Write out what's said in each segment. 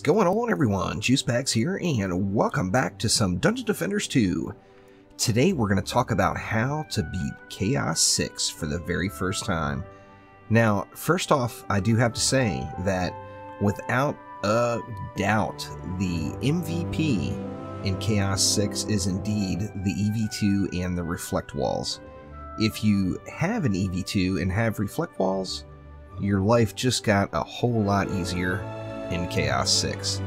What's going on, everyone? Juicebags here, and welcome back to some Dungeon Defenders 2. Today we're going to talk about how to beat Chaos 6 for the very first time. Now, first off, I do have to say that without a doubt, the MVP in Chaos 6 is indeed the EV2 and the Reflect Walls. If you have an EV2 and have Reflect Walls, your life just got a whole lot easier in Chaos 6.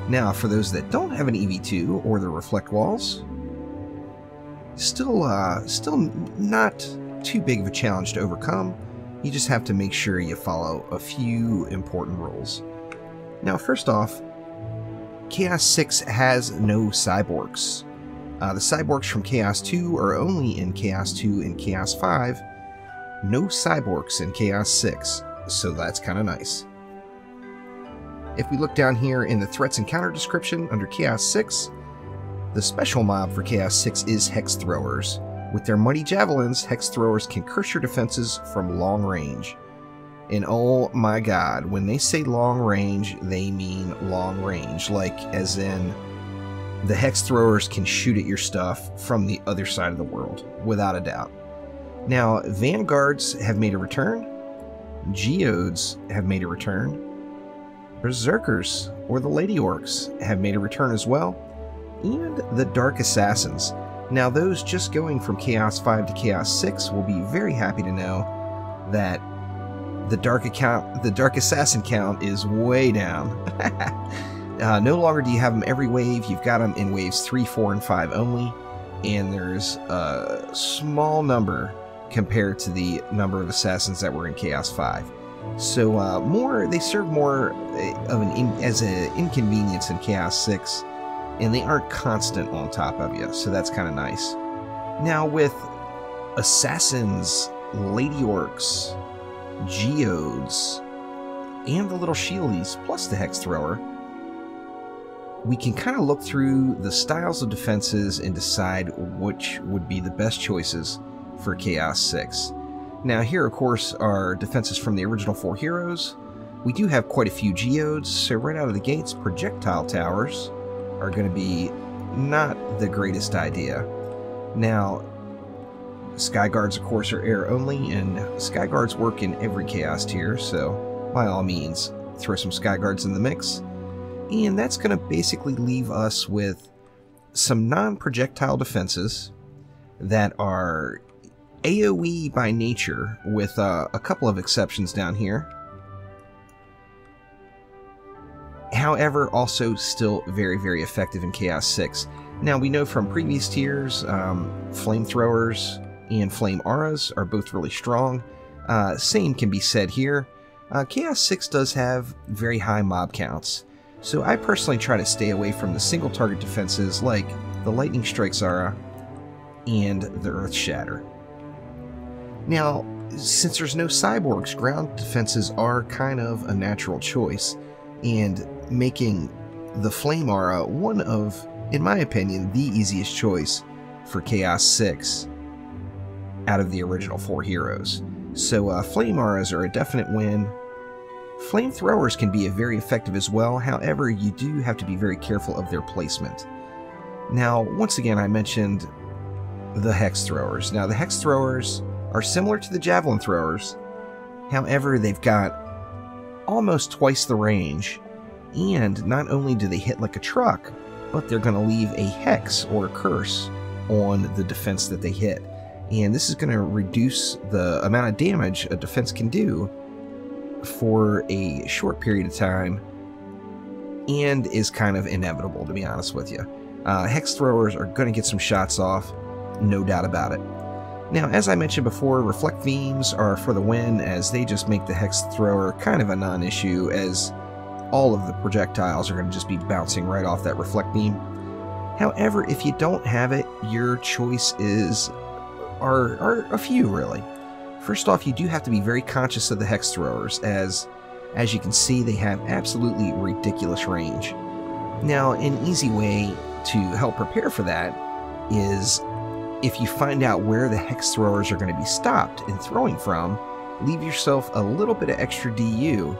Now, for those that don't have an EV2 or the Reflect Walls, still not too big of a challenge to overcome. You just have to make sure you follow a few important rules. Now, first off, Chaos 6 has no cyborgs. The cyborgs from Chaos 2 are only in Chaos 2 and Chaos 5. No cyborgs in Chaos 6, so that's kind of nice. If we look down here in the threats and counter description under Chaos 6, the special mob for Chaos 6 is Hex Throwers. With their mighty javelins, Hex Throwers can curse your defenses from long range. And oh my god, when they say long range, they mean long range, like as in the Hex Throwers can shoot at your stuff from the other side of the world, without a doubt. Now, Vanguards have made a return, Geodes have made a return, Berserkers, or the Lady Orcs, have made a return as well, and the Dark Assassins. Now, those just going from Chaos 5 to Chaos 6 will be very happy to know that the Dark Assassin count is way down. No longer do you have them every wave, you've got them in waves 3, 4, and 5 only, and there's a small number compared to the number of assassins that were in Chaos 5. So they serve more of as an inconvenience in Chaos 6, and they aren't constant on top of you, so that's kind of nice. Now with Assassins, Lady Orcs, Geodes, and the little Shieldies, plus the Hex Thrower, we can kind of look through the styles of defenses and decide which would be the best choices for Chaos 6. Now here, of course, are defenses from the original 4 heroes. We do have quite a few Geodes, so right out of the gates, projectile towers are going to be not the greatest idea. Now, Sky Guards, of course, are air only, and Sky Guards work in every Chaos tier, so by all means, throw some Sky Guards in the mix. And that's going to basically leave us with some non-projectile defenses that are AoE by nature, with a couple of exceptions down here. However, also still very, very effective in Chaos 6. Now, we know from previous tiers, Flamethrowers and Flame Auras are both really strong. Same can be said here. Chaos 6 does have very high mob counts, so I personally try to stay away from the single target defenses like the Lightning Strikes Aura and the Earth Shatter. Now, since there's no cyborgs, ground defenses are kind of a natural choice, and making the Flame Aura one of, in my opinion, the easiest choice for Chaos 6 out of the original 4 heroes. So Flame Auras are a definite win. Flamethrowers can be very effective as well, however, you do have to be very careful of their placement. Now, once again, I mentioned the Hex Throwers. Now, the Hex Throwers are similar to the Javelin Throwers, however, they've got almost twice the range, and not only do they hit like a truck, but they're going to leave a hex or a curse on the defense that they hit. And this is going to reduce the amount of damage a defense can do for a short period of time, and is kind of inevitable, to be honest with you. Hex Throwers are going to get some shots off, no doubt about it. Now, as I mentioned before, Reflect Beams are for the win, as they just make the Hex Thrower kind of a non-issue, as all of the projectiles are going to just be bouncing right off that Reflect Beam. However, if you don't have it, your choice are a few, really. First off, you do have to be very conscious of the Hex Throwers, as you can see, they have absolutely ridiculous range. Now, an easy way to help prepare for that is, if you find out where the Hex Throwers are going to be stopped and throwing from, leave yourself a little bit of extra DU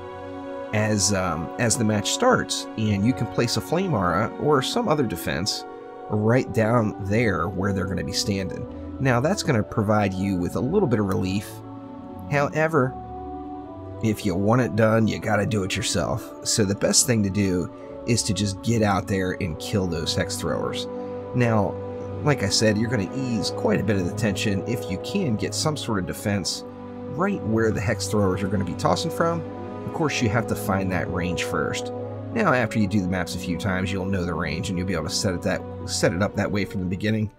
as the match starts, and you can place a flame aura or some other defense right down there where they're going to be standing. Now that's going to provide you with a little bit of relief. However, if you want it done, you got to do it yourself. So the best thing to do is to just get out there and kill those hex throwers. Now, like I said, you're going to ease quite a bit of the tension if you can get some sort of defense right where the hex throwers are going to be tossing from. Of course, you have to find that range first. Now, after you do the maps a few times, you'll know the range and you'll be able to set it up that way from the beginning.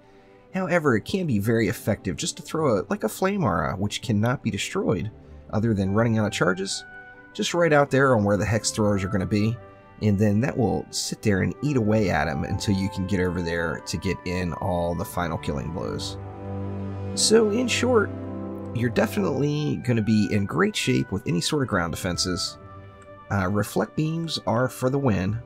However, it can be very effective just to throw like a flame aura, which cannot be destroyed other than running out of charges, just right out there on where the hex throwers are going to be, and then that will sit there and eat away at them until you can get over there to get in all the final killing blows. So in short, you're definitely going to be in great shape with any sort of ground defenses. Reflect beams are for the win,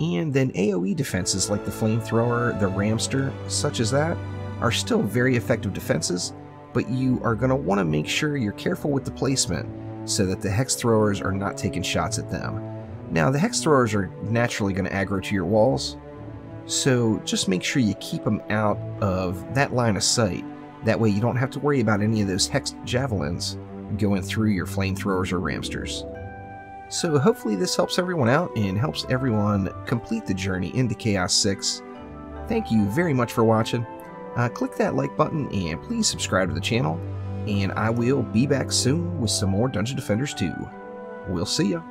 and then AoE defenses like the flamethrower, the ramster, such as that, are still very effective defenses, but you are going to want to make sure you're careful with the placement so that the hex throwers are not taking shots at them. Now, the hex throwers are naturally going to aggro to your walls, so just make sure you keep them out of that line of sight. That way you don't have to worry about any of those hex javelins going through your flamethrowers or ramsters. So hopefully this helps everyone out and helps everyone complete the journey into Chaos 6. Thank you very much for watching. Click that like button and please subscribe to the channel, and I will be back soon with some more Dungeon Defenders 2. We'll see ya.